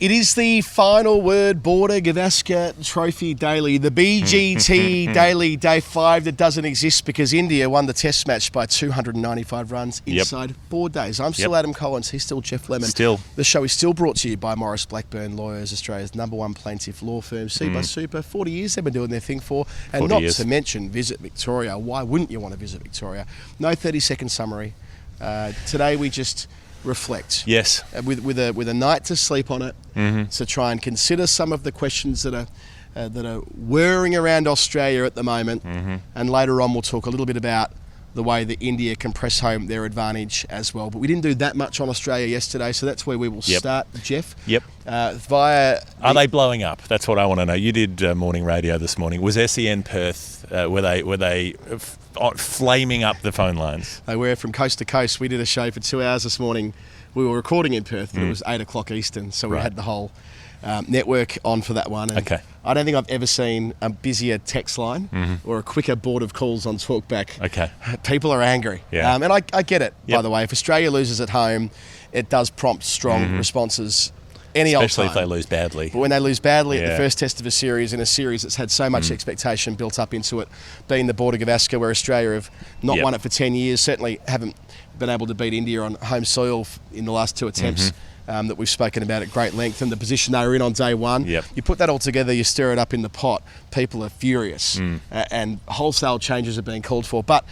It is the final word Border Gavaskar Trophy Daily, the BGT Daily Day 5 that doesn't exist because India won the Test match by 295 runs inside 4 days. I'm still Adam Collins, he's still Geoff Lemon. Still. The show is still brought to you by Maurice Blackburn Lawyers, Australia's #1 plaintiff law firm. CBUS Super, 40 years they've been doing their thing for. And not to mention Visit Victoria. Why wouldn't you want to visit Victoria? No 30-second summary. Today we just reflect. Yes. With a night to sleep on it, to try and consider some of the questions that are whirring around Australia at the moment, and later on we'll talk a little bit about the way that India can press home their advantage as well. But we didn't do that much on Australia yesterday, so that's where we will start, Geoff. Are they blowing up? That's what I want to know. You did morning radio this morning. Was SEN Perth? Were they flaming up the phone lines? They were from coast to coast. We did a show for 2 hours this morning. We were recording in Perth, but it was 8 o'clock Eastern, so we had the whole network on for that one. And I don't think I've ever seen a busier text line or a quicker board of calls on talkback. People are angry. And I get it, by the way. If Australia loses at home, it does prompt strong responses especially if they lose badly. But when they lose badly at the first test of a series, in a series that's had so much expectation built up into it, being the Border Gavaskar, where Australia have not won it for 10 years, certainly haven't been able to beat India on home soil in the last 2 attempts that we've spoken about at great length, and the position they were in on day one. You put that all together, you stir it up in the pot, people are furious, and wholesale changes are being called for. But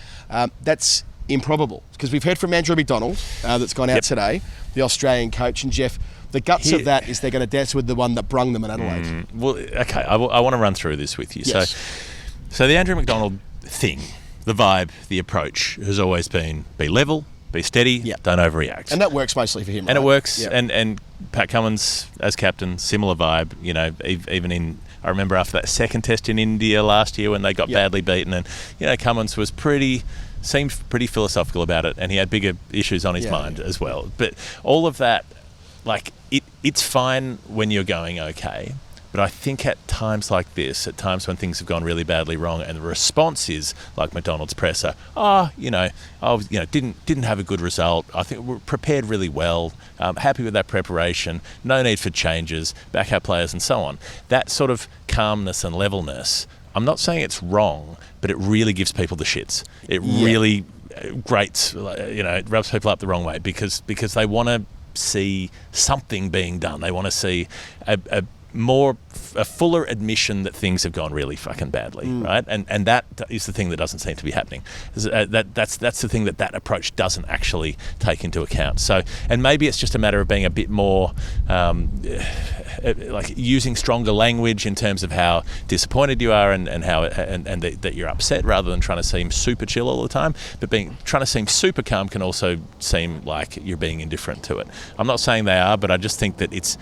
that's improbable, because we've heard from Andrew McDonald that's gone out today, the Australian coach, and Geoff, the guts of that is they're going to dance with the one that brung them in Adelaide. Well, okay, I want to run through this with you. Yes. So the Andrew McDonald thing, the vibe, the approach has always been be level, be steady, don't overreact. And that works mostly for him, And it works. And Pat Cummins as captain, similar vibe, you know, even in... I remember after that second test in India last year when they got badly beaten, and, you know, Cummins was seemed pretty philosophical about it, and he had bigger issues on his mind as well. But all of that, like, it's fine when you're going okay, but I think at times like this, at times when things have gone really badly wrong, and the response is like McDonald's presser, didn't have a good result. I think we're prepared really well, happy with that preparation, no need for changes, back our players and so on. That sort of calmness and levelness, I'm not saying it's wrong, but it really gives people the shits. It really grates, it rubs people up the wrong way because they want to see something being done. They want to see a fuller admission that things have gone really fucking badly, right? And that is the thing that doesn't seem to be happening. That's the thing that approach doesn't actually take into account. So, and maybe it's just a matter of being a bit more like using stronger language in terms of how disappointed you are and how that you're upset, rather than trying to seem super chill all the time. But trying to seem super calm can also seem like you're being indifferent to it. I'm not saying they are, but I just think that it's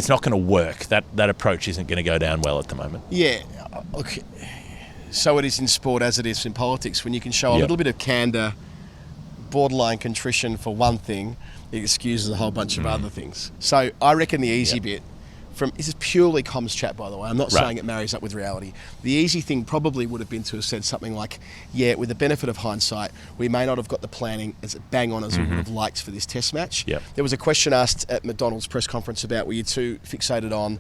not going to work. That approach isn't going to go down well at the moment. Yeah, look, so it is in sport as it is in politics. When you can show a little bit of candour, borderline contrition for one thing, it excuses a whole bunch of other things. So I reckon the easy bit, this is purely comms chat, by the way. I'm not saying it marries up with reality. The easy thing probably would have been to have said something like, with the benefit of hindsight, we may not have got the planning as bang on as we would have liked for this test match. There was a question asked at McDonald's press conference about, were you too fixated on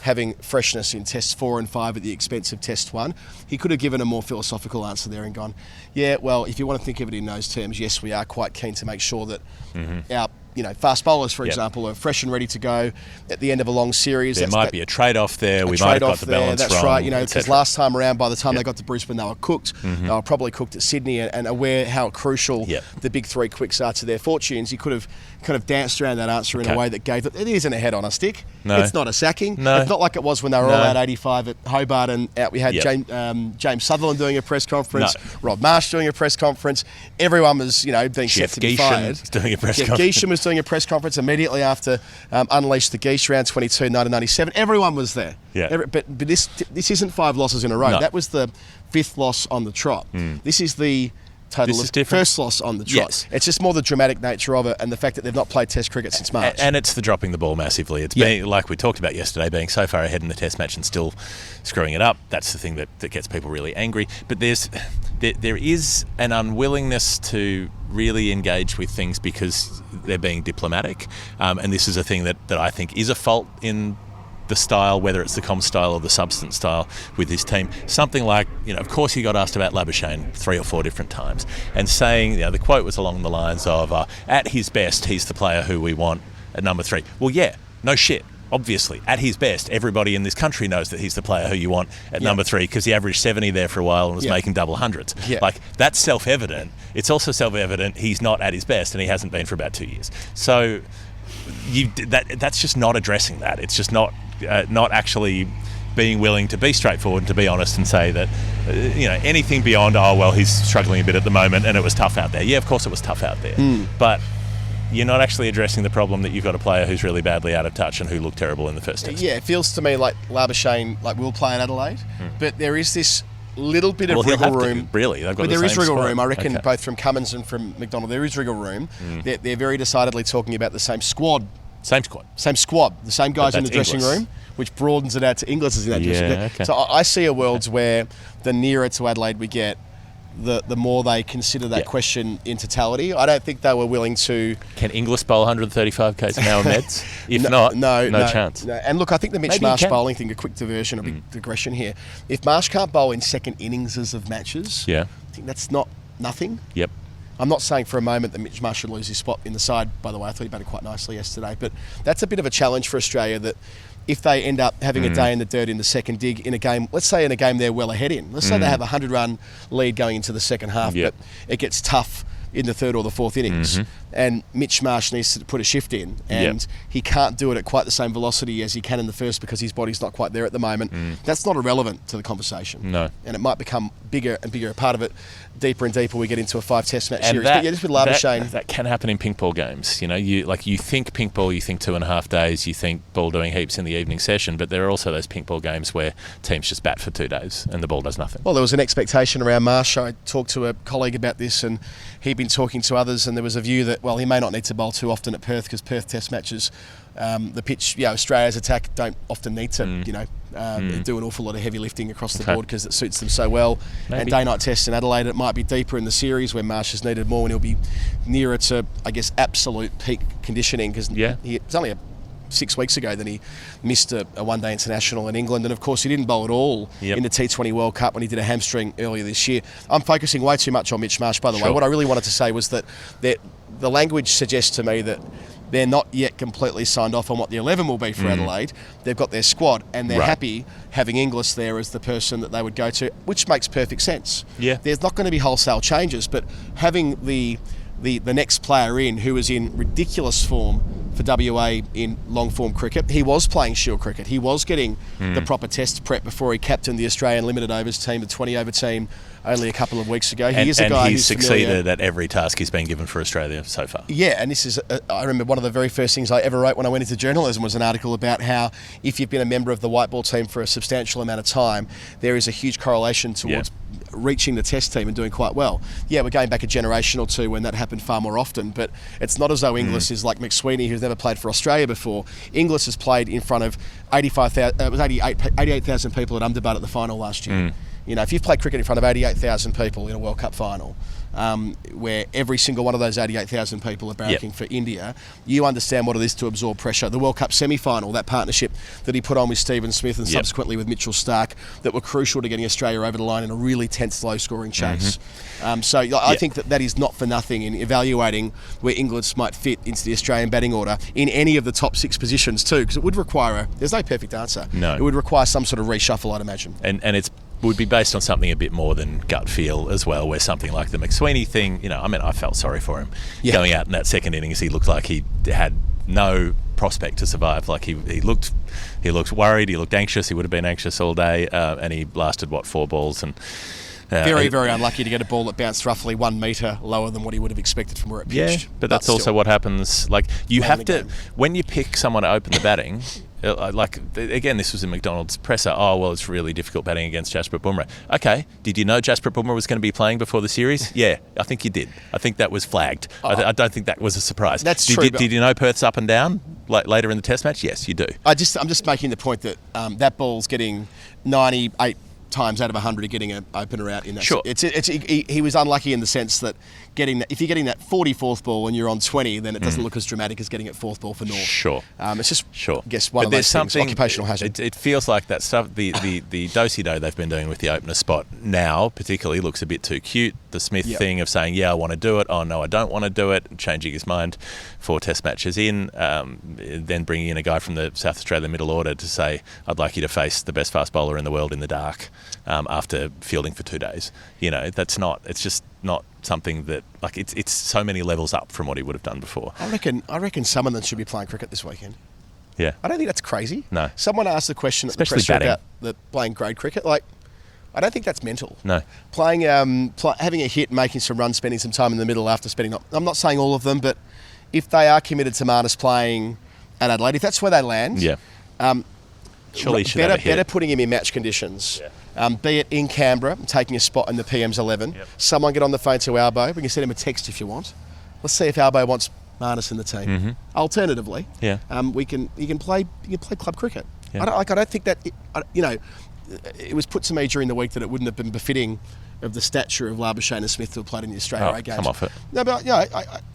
having freshness in tests 4 and 5 at the expense of test 1? He could have given a more philosophical answer there and gone, if you want to think of it in those terms, yes, we are quite keen to make sure that our fast bowlers, for example, are fresh and ready to go at the end of a long series. There might be a trade-off there. We might have got the balance wrong. That's right, because last time around, by the time they got to Brisbane, they were cooked. They were probably cooked at Sydney, and aware how crucial the big 3 quicks are to their fortunes. You could have kind of danced around that answer in a way that gave it isn't a head on a stick. No. It's not a sacking. No. It's not like it was when they were all out 85 at Hobart, and out we had James Sutherland doing a press conference, Rob Marsh doing a press conference. Everyone was, being set to be fired. Doing a press conference. Geisham was doing a press conference immediately after Unleashed the Geish round 22, 1997. Everyone was there. But this isn't 5 losses in a row. No. That was the 5th loss on the trot. This is the total of first loss on the trot. Yes. It's just more the dramatic nature of it, and the fact that they've not played Test cricket since March. And it's the dropping the ball massively. It's being, like we talked about yesterday, being so far ahead in the Test match and still screwing it up. That's the thing that gets people really angry. But there is an unwillingness to really engage with things because they're being diplomatic, and this is a thing that I think is a fault in the style, whether it's the comms style or the substance style with this team. Something like, of course he got asked about Labuschagne 3 or 4 different times, and saying, the quote was along the lines of, at his best, he's the player who we want at number 3. Well, yeah, no shit. Obviously, at his best, everybody in this country knows that he's the player who you want at number 3 because he averaged 70 there for a while and was making double hundreds. Yeah. That's self-evident. It's also self-evident he's not at his best, and he hasn't been for about 2 years. So that's just not addressing that. It's just not actually being willing to be straightforward and to be honest and say that, anything beyond, he's struggling a bit at the moment and it was tough out there. Yeah, of course it was tough out there. But you're not actually addressing the problem that you've got a player who's really badly out of touch and who looked terrible in the first test. Yeah, it feels to me like Labuschagne will play in Adelaide, but there is this little bit of wriggle room. Really, they've got. But there is wriggle room, I reckon, both from Cummins and from McDonald. There is wriggle room. They're very decidedly talking about the same squad. Same squad. The same guys in the dressing room, which broadens it out to Inglis is in that dressing room. Okay. So I see a world where the nearer to Adelaide we get, the more they consider that question in totality. I don't think they were willing to... Can Inglis bowl 135 k's an hour meds? If no chance. No. And look, I think the Mitch Marsh bowling thing, a quick diversion, a big digression here. If Marsh can't bowl in second innings of matches, I think that's not nothing. Yep. I'm not saying for a moment that Mitch Marsh should lose his spot in the side, by the way. I thought he batted quite nicely yesterday. But that's a bit of a challenge for Australia, that if they end up having a day in the dirt in the second dig in a game, let's say in a game they're well ahead in. Let's say they have a 100-run lead going into the second half, but it gets tough in the third or the fourth innings, and Mitch Marsh needs to put a shift in, and he can't do it at quite the same velocity as he can in the first because his body's not quite there at the moment. That's not irrelevant to the conversation. No. And it might become bigger and bigger a part of it, deeper and deeper we get into a 5-test match series. But just with Labuschagne... That can happen in pink ball games. You think pink ball, you think 2.5 days, you think ball doing heaps in the evening session, but there are also those pink ball games where teams just bat for 2 days and the ball does nothing. Well, there was an expectation around Marsh. I talked to a colleague about this, and he'd been talking to others, and there was a view that, he may not need to bowl too often at Perth because Perth Test matches, the pitch, Australia's attack don't often need to, do an awful lot of heavy lifting across the board because it suits them so well. Maybe. And day-night tests in Adelaide, it might be deeper in the series where Marsh has needed more, and he'll be nearer to, I guess, absolute peak conditioning because it's only 6 weeks ago that he missed a one-day international in England, and of course he didn't bowl at all in the T20 World Cup when he did a hamstring earlier this year. I'm focusing way too much on Mitch Marsh, by the way. What I really wanted to say was that the language suggests to me that they're not yet completely signed off on what the 11 will be for Adelaide. They've got their squad, and they're happy having Inglis there as the person that they would go to, which makes perfect sense. Yeah. There's not going to be wholesale changes, but having the next player in who is in ridiculous form for WA in long-form cricket. He was playing Shield cricket. He was getting the proper test prep before he captained the Australian limited overs team, the 20-over team, only a couple of weeks ago. He is a guy who's succeeded at every task he's been given for Australia so far. Yeah, and this is, I remember one of the very first things I ever wrote when I went into journalism was an article about how if you've been a member of the white ball team for a substantial amount of time, there is a huge correlation towards reaching the test team and doing quite well. Yeah, we're going back a generation or two when that happened far more often, but it's not as though Inglis is like McSweeney, who's never played for Australia before. Inglis has played in front of 88,000 people at Ahmedabad at the final last year. If you've played cricket in front of 88,000 people in a World Cup final, where every single one of those 88,000 people are barracking for India, you understand what it is to absorb pressure. The World Cup semi-final, that partnership that he put on with Stephen Smith and subsequently with Mitchell Starc, that were crucial to getting Australia over the line in a really tense, low-scoring chase. I think that is not for nothing in evaluating where Inglis might fit into the Australian batting order in any of the top 6 positions too, because it would require there's no perfect answer. No. It would require some sort of reshuffle, I'd imagine. And it's would be based on something a bit more than gut feel as well, where something like the McSweeney thing, I felt sorry for him. Going out in that second innings, he looked like he had no prospect to survive. Like he looked worried, he looked anxious, he would have been anxious all day, and he blasted 4 balls and very, very unlucky to get a ball that bounced roughly 1 metre lower than what he would have expected from where it pitched. But that's also what happens. Like, you have to, when you pick someone to open the batting, again, this was in McDonald's presser. It's really difficult batting against Jasprit Bumrah. Okay, did you know Jasprit Bumrah was going to be playing before the series? Yeah, I think you did. I think that was flagged. I don't think that was a surprise. That's true. Did you know Perth's up and down later in the Test match? Yes, you do. I'm just making the point that that ball's getting 98 times out of 100 of getting an opener out in that. Sure. He was unlucky in the sense that if you're getting that 44th ball and you're on 20, then it doesn't look as dramatic as getting it 4th ball for North. Sure. It's just, sure. I guess, one of those things, occupational hazard. It feels like that stuff, the do-si-do they've been doing with the opener spot now particularly looks a bit too cute. The Smith thing of saying, yeah, I want to do it, oh no, I don't want to do it, changing his mind 4 test matches in, then bringing in a guy from the South Australian middle order to say, I'd like you to face the best fast bowler in the world in the dark after fielding for 2 days. It's just not something that, like, it's so many levels up from what he would have done before. I reckon some of them should be playing cricket this weekking. Yeah. I don't think that's crazy. No. Someone asked the question at Especially the presser batting. about playing grade cricket. Like, I don't think that's mental. No. Playing, having a hit, making some runs, spending some time in the middle after spending... I'm not saying all of them, but if they are committed to Marnus playing at Adelaide, if that's where they land... Yeah. Surely he should have a hit. Better putting him in match conditions. Yeah. Be it in Canberra, taking a spot in the PM's 11. Yep. Someone get on the phone to Albo. We can send him a text if you want. Let's see if Albo wants Marnus in the team. Mm-hmm. Alternatively, yeah. You can play club cricket. Yeah. I don't think that it was put to me during the week that it wouldn't have been befitting of the stature of Labuschagne and Smith to have played in the Australia A games. Come off it. No, but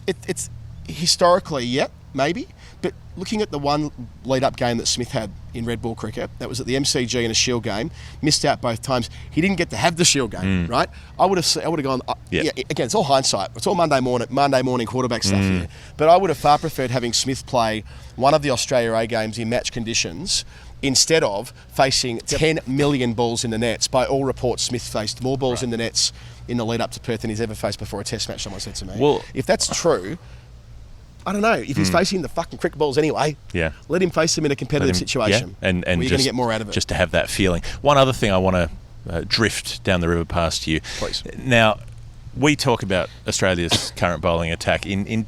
it's historically, maybe. But looking at the one lead-up game that Smith had in red ball cricket, that was at the MCG in a Shield game, missed out both times. He didn't get to have the Shield game, right? I would have gone. Yeah, again, it's all hindsight. It's all Monday morning quarterback stuff here. But I would have far preferred having Smith play one of the Australia A games in match conditions instead of facing 10 million balls in the nets. By all reports, Smith faced more balls in the nets in the lead-up to Perth than he's ever faced before a Test match. Someone said to me. Well, if that's true. I don't know. If he's facing the fucking cricket balls anyway, let him face them in a competitive situation. And where you're going to get more out of it. Just to have that feeling. One other thing I want to drift down the river past you. Please. Now, we talk about Australia's current bowling attack in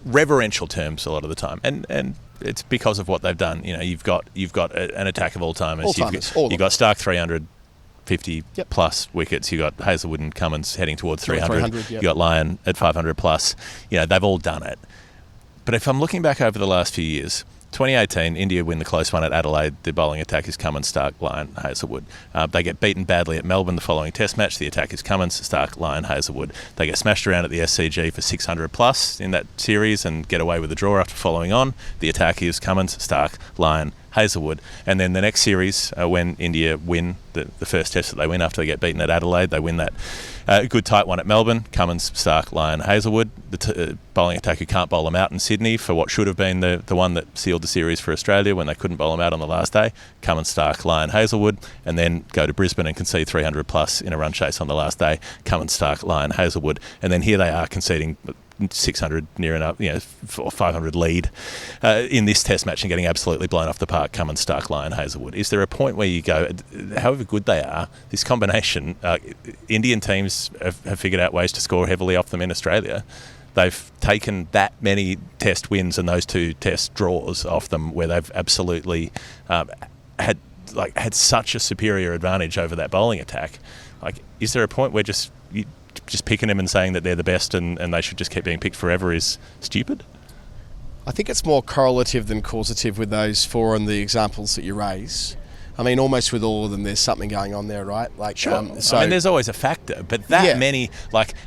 reverential terms a lot of the time, and it's because of what they've done. You've got an attack of all timers. You've got Stark 350 plus wickets. You got Hazelwood and Cummins heading towards 300. You got Lyon at 500 plus. They've all done it. But if I'm looking back over the last few years, 2018, India win the close one at Adelaide. The bowling attack is Cummins, Stark, Lyon, Hazelwood. They get beaten badly at Melbourne the following Test match. The attack is Cummins, Stark, Lyon, Hazelwood. They get smashed around at the SCG for 600 plus in that series and get away with the draw after following on. The attack is Cummins, Stark, Lyon, Hazelwood. And then the next series, when India win the first Test that they win after they get beaten at Adelaide, they win that good tight one at Melbourne. Cummins, Stark, Lyon, Hazelwood. The bowling attack who can't bowl them out in Sydney for what should have been the one that sealed the series for Australia when they couldn't bowl them out on the last day. Cummins, Stark, Lyon, Hazelwood. And then go to Brisbane and concede 300 plus in a run chase on the last day. Cummins, Stark, Lyon, Hazelwood. And then here they are conceding 600 near enough, 500 lead in this Test match and getting absolutely blown off the park. Cummins, Stark, Lyon, Hazelwood. Is there a point where you go, however good they are, this combination, Indian teams have figured out ways to score heavily off them in Australia. They've taken that many Test wins and those 2 Test draws off them where they've absolutely had such a superior advantage over that bowling attack. Is there a point where just picking them and saying that they're the best and they should just keep being picked forever is stupid? I think it's more correlative than causative with those 4 and the examples that you raise. I mean, almost with all of them, there's something going on there, right? Sure. There's always a factor, but many,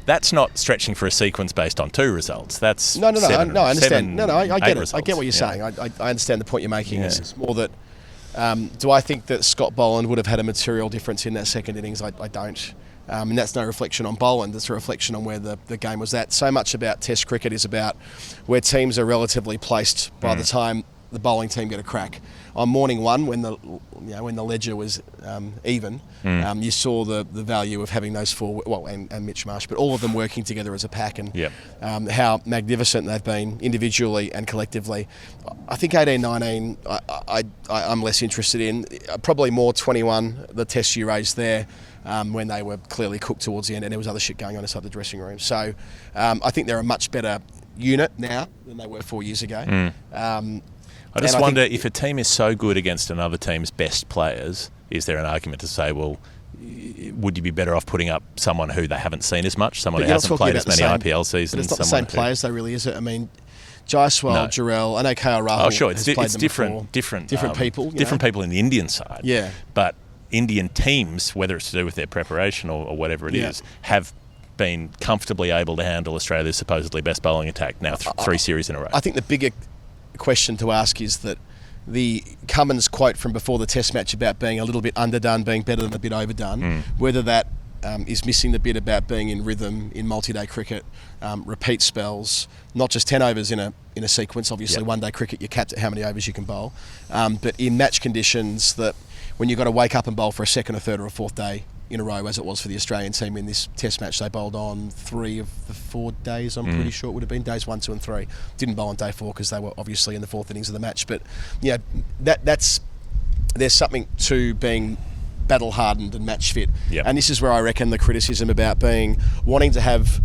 that's not stretching for a sequence based on 2 results. That's I understand. I get it. Results. I get what you're saying. I understand the point you're making. Yeah. It's more that, do I think that Scott Boland would have had a material difference in that second innings? I don't. And that's no reflection on Boland, that's a reflection on where the game was at. So much about Test cricket is about where teams are relatively placed by the time the bowling team get a crack. On morning one, when the ledger was even, you saw the value of having those 4, and Mitch Marsh, but all of them working together as a pack, and how magnificent they've been individually and collectively. I think 18-19, I'm less interested in. Probably more 21, the Test you raised there. When they were clearly cooked towards the end and there was other shit going on inside the dressing room. So I think they're a much better unit now than they were 4 years ago. I just wonder if a team is so good against another team's best players, is there an argument to say, well, would you be better off putting up someone who they haven't seen as much, someone who hasn't played as many IPL seasons? But it's not the same players though, really, is it? I mean, Jaiswal, Jarrell, I know KL Rahul. Oh, sure, it's different people. Different people in the Indian side. Yeah. But Indian teams, whether it's to do with their preparation or whatever it is, have been comfortably able to handle Australia's supposedly best bowling attack now 3 series in a row. I think the bigger question to ask is that the Cummins quote from before the Test match about being a little bit underdone, being better than a bit overdone, whether that is missing the bit about being in rhythm in multi-day cricket, repeat spells, not just 10 overs in a sequence. Obviously, one-day cricket, you're capped at how many overs you can bowl. But in match conditions, that when you've got to wake up and bowl for a second, a third or a fourth day in a row, as it was for the Australian team in this Test match, they bowled on 3 of the 4 days, I'm pretty sure it would have been, days 1, 2 and 3. Didn't bowl on day 4 because they were obviously in the 4th innings of the match. But there's something to being battle hardened and match fit, and this is where I reckon the criticism about wanting to have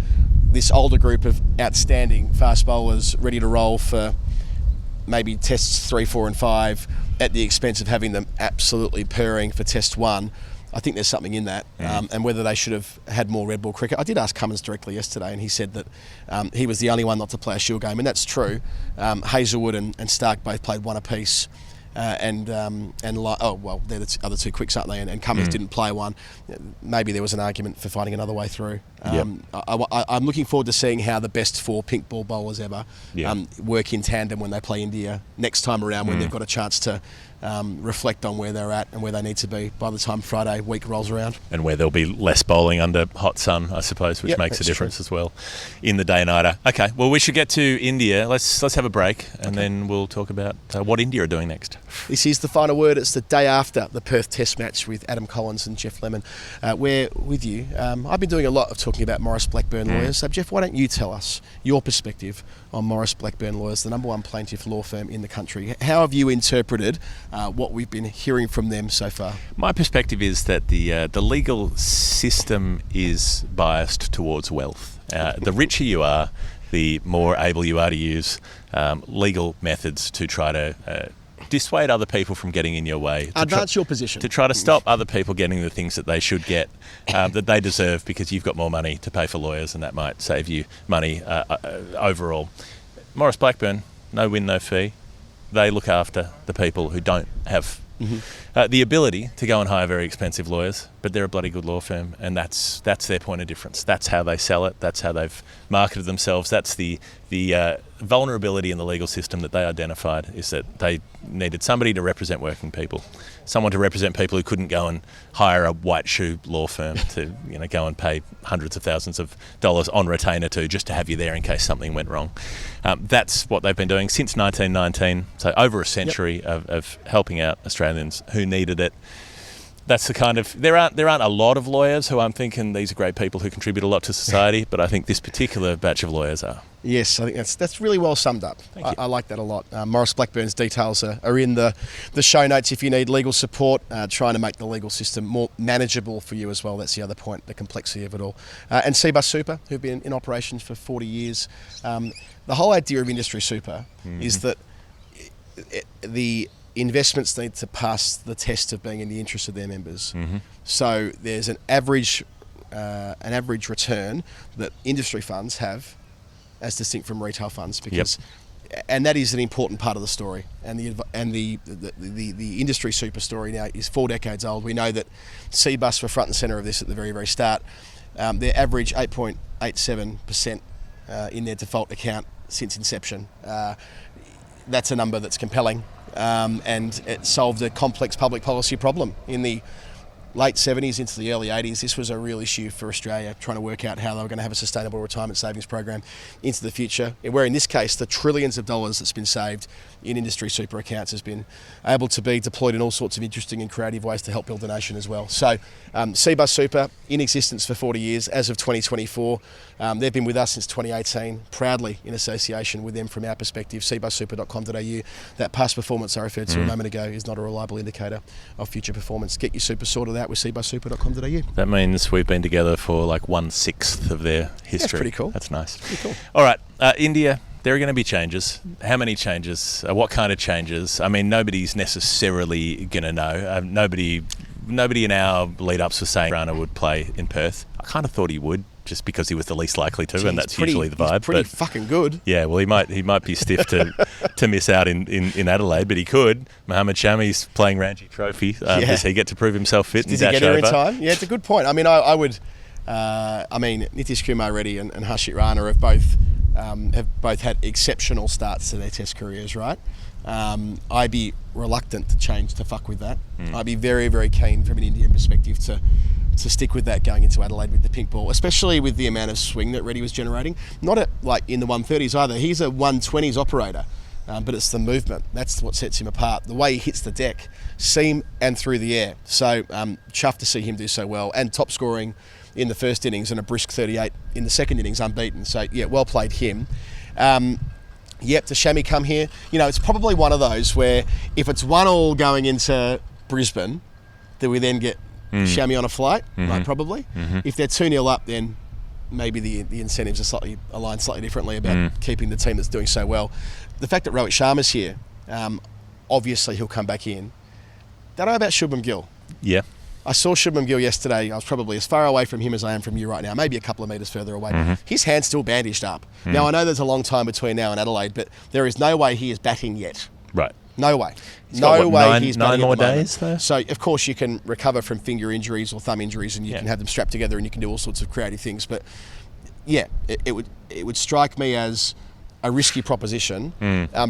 this older group of outstanding fast bowlers ready to roll for maybe tests 3, 4 and 5 at the expense of having them absolutely purring for test 1. I think there's something in that, and whether they should have had more red ball cricket. I did ask Cummins directly yesterday, and he said that he was the only one not to play a Shield game, and that's true. Hazelwood and Stark both played 1 apiece. They're the other 2 quicks, aren't they? And Cummins didn't play 1. Maybe there was an argument for finding another way through. I'm looking forward to seeing how the best 4 pink ball bowlers ever work in tandem when they play India next time around, when they've got a chance to reflect on where they're at and where they need to be by the time Friday week rolls around. And where there'll be less bowling under hot sun, I suppose, which makes a difference as well in the day-nighter. Okay, well, we should get to India. Let's have a break, and then we'll talk about what India are doing next. This is The Final Word. It's the day after the Perth Test match with Adam Collins and Geoff Lemon. We're with you. I've been doing a lot of talking about Maurice Blackburn Lawyers. So, Geoff, why don't you tell us your perspective on Maurice Blackburn Lawyers, the #1 plaintiff law firm in the country? How have you interpreted what we've been hearing from them so far? My perspective is that the legal system is biased towards wealth. The richer you are, the more able you are to use legal methods to try to dissuade other people from getting in your way. Advance your position. To try to stop other people getting the things that they should get, that they deserve, because you've got more money to pay for lawyers, and that might save you money overall. Maurice Blackburn, no win, no fee. They look after the people who don't have the ability to go and hire very expensive lawyers, but they're a bloody good law firm, and that's their point of difference. That's how they sell it. That's how they've marketed themselves. That's the vulnerability in the legal system that they identified, is that they needed somebody to represent working people, someone to represent people who couldn't go and hire a white shoe law firm to go and pay hundreds of thousands of dollars on retainer to, just to have you there in case something went wrong. That's what they've been doing since 1919, so over a century of helping out Australians who needed it. That's the kind of... There aren't a lot of lawyers who I'm thinking these are great people who contribute a lot to society, but I think this particular batch of lawyers are. Yes, I think that's really well summed up. I like that a lot. Maurice Blackburn's details are in the show notes if you need legal support, trying to make the legal system more manageable for you as well. That's the other point, the complexity of it all. And CBUS Super, who've been in operation for 40 years. The whole idea of industry super is that the investments need to pass the test of being in the interest of their members. So there's an average return that industry funds have as distinct from retail funds, because and that is an important part of the story. And the industry super story now is 4 decades old. We know that CBUS were front and centre of this at the very, very start. Their average 8.87% in their default account since inception. That's a number that's compelling. And it solved a complex public policy problem. In the late 70s into the early 80s, this was a real issue for Australia, trying to work out how they were going to have a sustainable retirement savings program into the future, where in this case the trillions of dollars that's been saved in industry super accounts has been able to be deployed in all sorts of interesting and creative ways to help build the nation as well. So CBUS Super, in existence for 40 years as of 2024. They've been with us since 2018, proudly in association with them from our perspective. cbussuper.com.au. That past performance I referred to a moment ago is not a reliable indicator of future performance. Get your super sorted out with cbussuper.com.au. That means we've been together for like 1/6 of their history. That's pretty cool. That's nice. Pretty cool. All right, India. There are going to be changes. How many changes? What kind of changes? I mean, nobody's necessarily going to know. Nobody in our lead-ups was saying Rana would play in Perth. I kind of thought he would, just because he was the least likely to, and that's usually the vibe. He's pretty fucking good. Yeah, well, he might be stiff to miss out in Adelaide, but he could. Mohammad Shami's playing Ranji Trophy. Does he get to prove himself fit and Does dash he get here over? in time? Yeah, it's a good point. I mean, I would. Nitish Kumar Reddy and Harshit Rana have both had exceptional starts to their Test careers, right? I'd be reluctant to fuck with that. I'd be very, very keen from an Indian perspective to stick with that going into Adelaide with the pink ball, especially with the amount of swing that Reddy was generating. Not at like in the 130s either. He's a 120s operator, but it's the movement. That's what sets him apart. The way he hits the deck, seam and through the air. So chuffed to see him do so well, and top scoring in the first innings and a brisk 38 in the second innings, unbeaten. So yeah, well played him. Yep, to Shami come here. You know, it's probably one of those where if it's 1-1 going into Brisbane, that we then get Shami on a flight, right, probably. If they're 2-0 up, then maybe the incentives are aligned slightly differently about keeping the team that's doing so well. The fact that Rohit Sharma's here, obviously he'll come back in. Don't know about Shubman Gill. Yeah. I saw Shubman Gill yesterday. I was probably as far away from him as I am from you right now, maybe a couple of metres further away. His hand's still bandaged up. Now, I know there's a long time between now and Adelaide, but there is no way he is batting yet. Right. No way. He's got, no way he's nine batting more at the moment. days, though? So, of course, you can recover from finger injuries or thumb injuries and you can have them strapped together and you can do all sorts of creative things. But, yeah, it would strike me as a risky proposition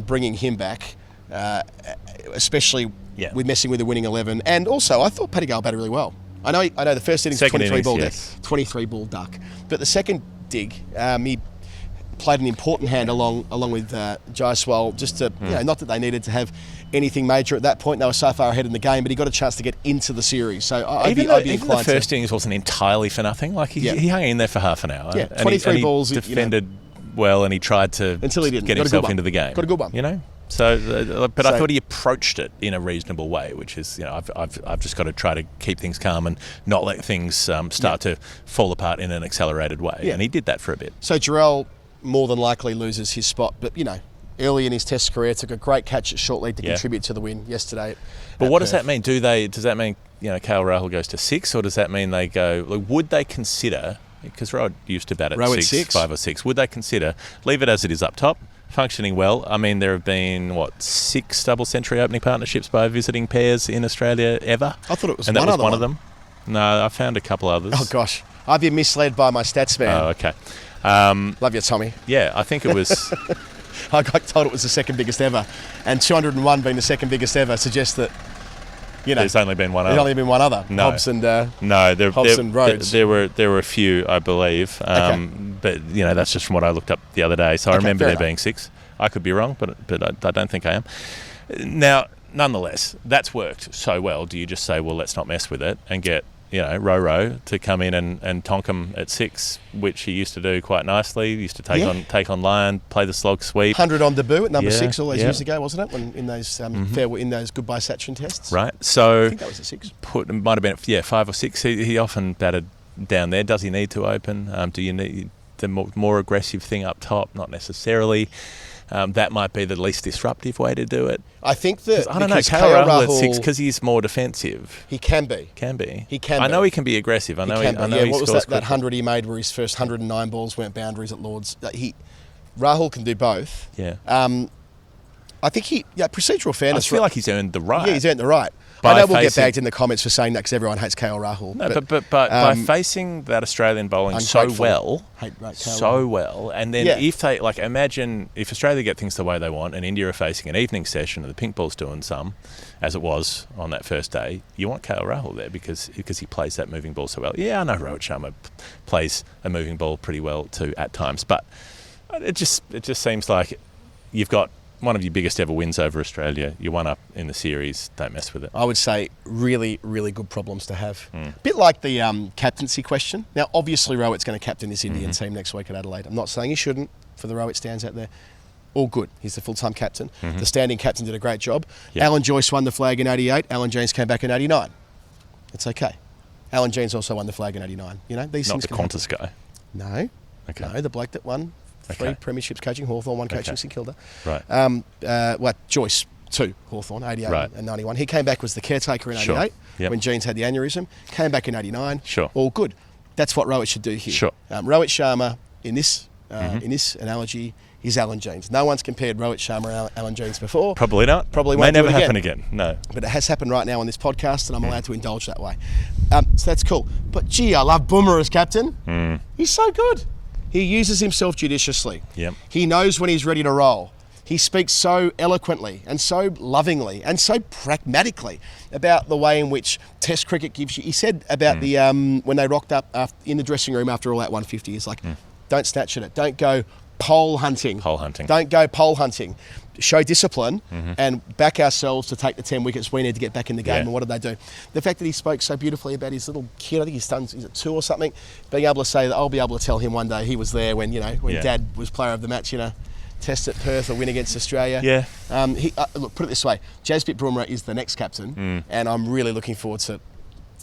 bringing him back, especially with messing with the winning 11. And also, I thought Paddy Gale batted really well. I know the first innings was 23 ball duck. But the second dig, he played an important hand along with Jaiswal, just to, not that they needed to have anything major at that point. They were so far ahead in the game, but he got a chance to get into the series. So I'd be inclined even the first innings wasn't entirely for nothing. Like he hung in there for half an hour. Yeah, 23 balls. He defended well, and he tried to until he didn't get himself into the game. Got a good one. You know? So, but I thought he approached it in a reasonable way, which is, I've just got to try to keep things calm and not let things start to fall apart in an accelerated way. Yeah. And he did that for a bit. So Jarrell more than likely loses his spot, but early in his Test career took a great catch at short lead to contribute to the win yesterday. But what does that mean? Does that mean KL Rahul goes to 6, or does that mean they go? Would they consider? Because Rohit used to bat at 6, 5 or 6. Would they consider leave it as it is up top? Functioning well. I mean, there have been 6 double century opening partnerships by visiting pairs in Australia ever. I thought it was and one that was other one of them. No, I found a couple others. Oh gosh, I've been misled by my stats man. Oh, okay. Love you, Tommy. Yeah, I think it was. I got told it was the second biggest ever, and 201 being the second biggest ever suggests that there's only been one other. There's only been one other. No. Hobbs and Hobbs and Rhodes. There were a few, I believe. But that's just from what I looked up the other day. So I remember there being 6. I could be wrong, but I don't think I am. Now, nonetheless, that's worked so well. Do you just say, well, let's not mess with it and get Roro to come in and tonk him at 6, which he used to do quite nicely. He used to take on Lyon, play the slog sweep. 100 on debut at number 6 all those years ago, wasn't it? When in those in those goodbye Sachin tests. Right. So I think that was a 6. It might have been 5 or 6. He often batted down there. Does he need to open? Do you need the more aggressive thing up top? Not necessarily. That might be the least disruptive way to do it. I think that I don't know. KL Rahul at 6 because he's more defensive. He can be. He can. I know he can be aggressive. I know. He what was that 100 he made where his first 109 balls went boundaries at Lords? Rahul can do both. Yeah. I think procedural fairness. I feel like he's earned the right. Yeah, he's earned the right. I know we'll get bagged in the comments for saying that because everyone hates KL Rahul. No, but by facing that Australian bowling so well, and then if they imagine if Australia get things the way they want, and India are facing an evening session, and the pink ball's doing some, as it was on that first day, you want KL Rahul there because he plays that moving ball so well. Yeah, I know Rohit Sharma plays a moving ball pretty well too at times, but it just seems like you've got one of your biggest ever wins over Australia. You're one up in the series. Don't mess with it. I would say really, really good problems to have. Bit like the captaincy question. Now, obviously, Rohit's going to captain this Indian team next week at Adelaide. I'm not saying he shouldn't. For the Rohit stands out there, all good. He's the full-time captain. The standing captain did a great job. Yep. Alan Joyce won the flag in 88. Alan James came back in 89. It's okay. Alan James also won the flag in 89. These not things the Qantas guy. No. Okay. No, the bloke that won 3 premierships coaching Hawthorn, 1 coaching St Kilda. Right. Joyce, 2 Hawthorn, 88 right. and 91. He came back, was the caretaker in 88 when Jeans had the aneurysm. Came back in 89. Sure. All good. That's what Rohit should do here. Sure. Rohit Sharma, in this analogy, is Alan Jeans. No one's compared Rohit Sharma and Alan Jeans before. Probably not. Probably May won't never do it happen again. No. But it has happened right now on this podcast, and I'm allowed to indulge that way. So that's cool. But gee, I love Boomer as captain. He's so good. He uses himself judiciously. Yep. He knows when he's ready to roll. He speaks so eloquently and so lovingly and so pragmatically about the way in which Test cricket gives you. He said about the when they rocked up in the dressing room after all that 150, he's like, don't snatch at it. Don't go pole hunting. Don't go pole hunting. Show discipline and back ourselves to take the 10 wickets we need to get back in the game. Yeah. And what did they do? The fact that he spoke so beautifully about his little kid, I think his son's is it 2 or something, being able to say that I'll be able to tell him one day he was there when Dad was player of the match, Test at Perth or win against Australia. Yeah. Look, put it this way, Jasprit Bumrah is the next captain, and I'm really looking forward to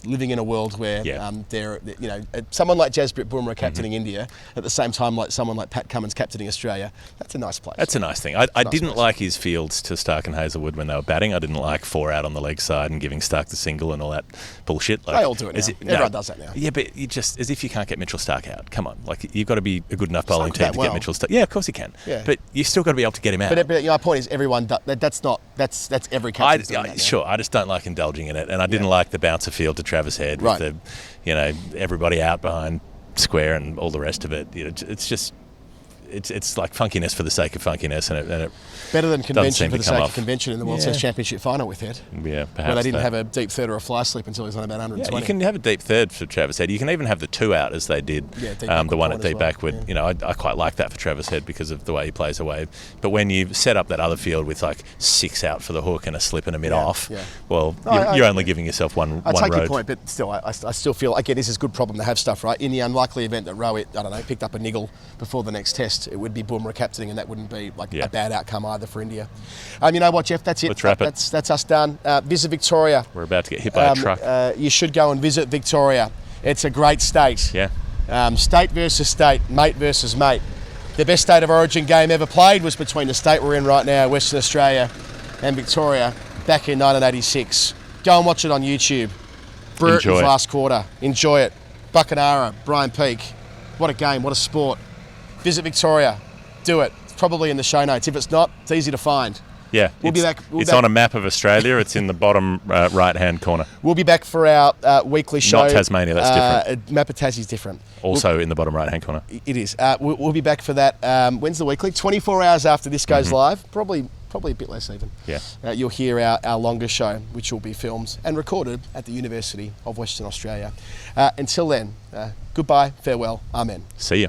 living in a world where someone like Jasprit Bumrah captaining India at the same time like someone like Pat Cummins captaining Australia. That's a nice place. That's a nice thing. I didn't like his fields to Stark and Hazelwood when they were batting. I didn't like 4 out on the leg side and giving Stark the single and all that bullshit. They all do it now. Everyone does that now. Yeah, but you just, as if you can't get Mitchell Stark out. Come on. Like, you've got to be a good enough bowling team to get Mitchell Stark. Yeah, of course you can. Yeah. But you've still got to be able to get him out. But my point is everyone that's every captain doing that now. Sure, I just don't like indulging in it. And I didn't like the bouncer field to Travis Head with everybody out behind square and all the rest of it. It's just it's like funkiness for the sake of funkiness, and it better than convention for the sake off. of convention in the World Test Championship final with Head. Yeah, perhaps. Where they didn't have a deep third or a fly slip until he was on about 120. Yeah, you can have a deep third for Travis Head. You can even have the 2 out as they did. The one at deep backward. Yeah. I quite like that for Travis Head because of the way he plays away. But when you set up that other field with like 6 out for the hook and a slip and a mid off, well, you're only giving yourself one I take road. your point, but still, I still feel again this is a good problem to have stuff right. In the unlikely event that Rohit, picked up a niggle before the next Test, it would be Bumrah captaining, and that wouldn't be a bad outcome either for India. You know what, Geoff? That's it. Let's wrap it. That's us done. Visit Victoria. We're about to get hit by a truck. You should go and visit Victoria. It's a great state. Yeah. State versus state, mate versus mate. The best state of origin game ever played was between the state we're in right now, Western Australia, and Victoria, back in 1986. Go and watch it on YouTube. Britain's last quarter. Enjoy it. Buckanara, Brian Peake. What a game, what a sport. Visit Victoria. Do it. It's probably in the show notes. If it's not, it's easy to find. Yeah, we'll be back. It's on a map of Australia. It's in the bottom right-hand corner. We'll be back for our weekly show. Not Tasmania, that's different. Map of Tassie's different. Also in the bottom right-hand corner. It is. We'll be back for that. When's the weekly? 24 hours after this goes live. Probably a bit less even. Yeah. You'll hear our longer show, which will be filmed and recorded at the University of Western Australia. Until then, goodbye, farewell, amen. See you.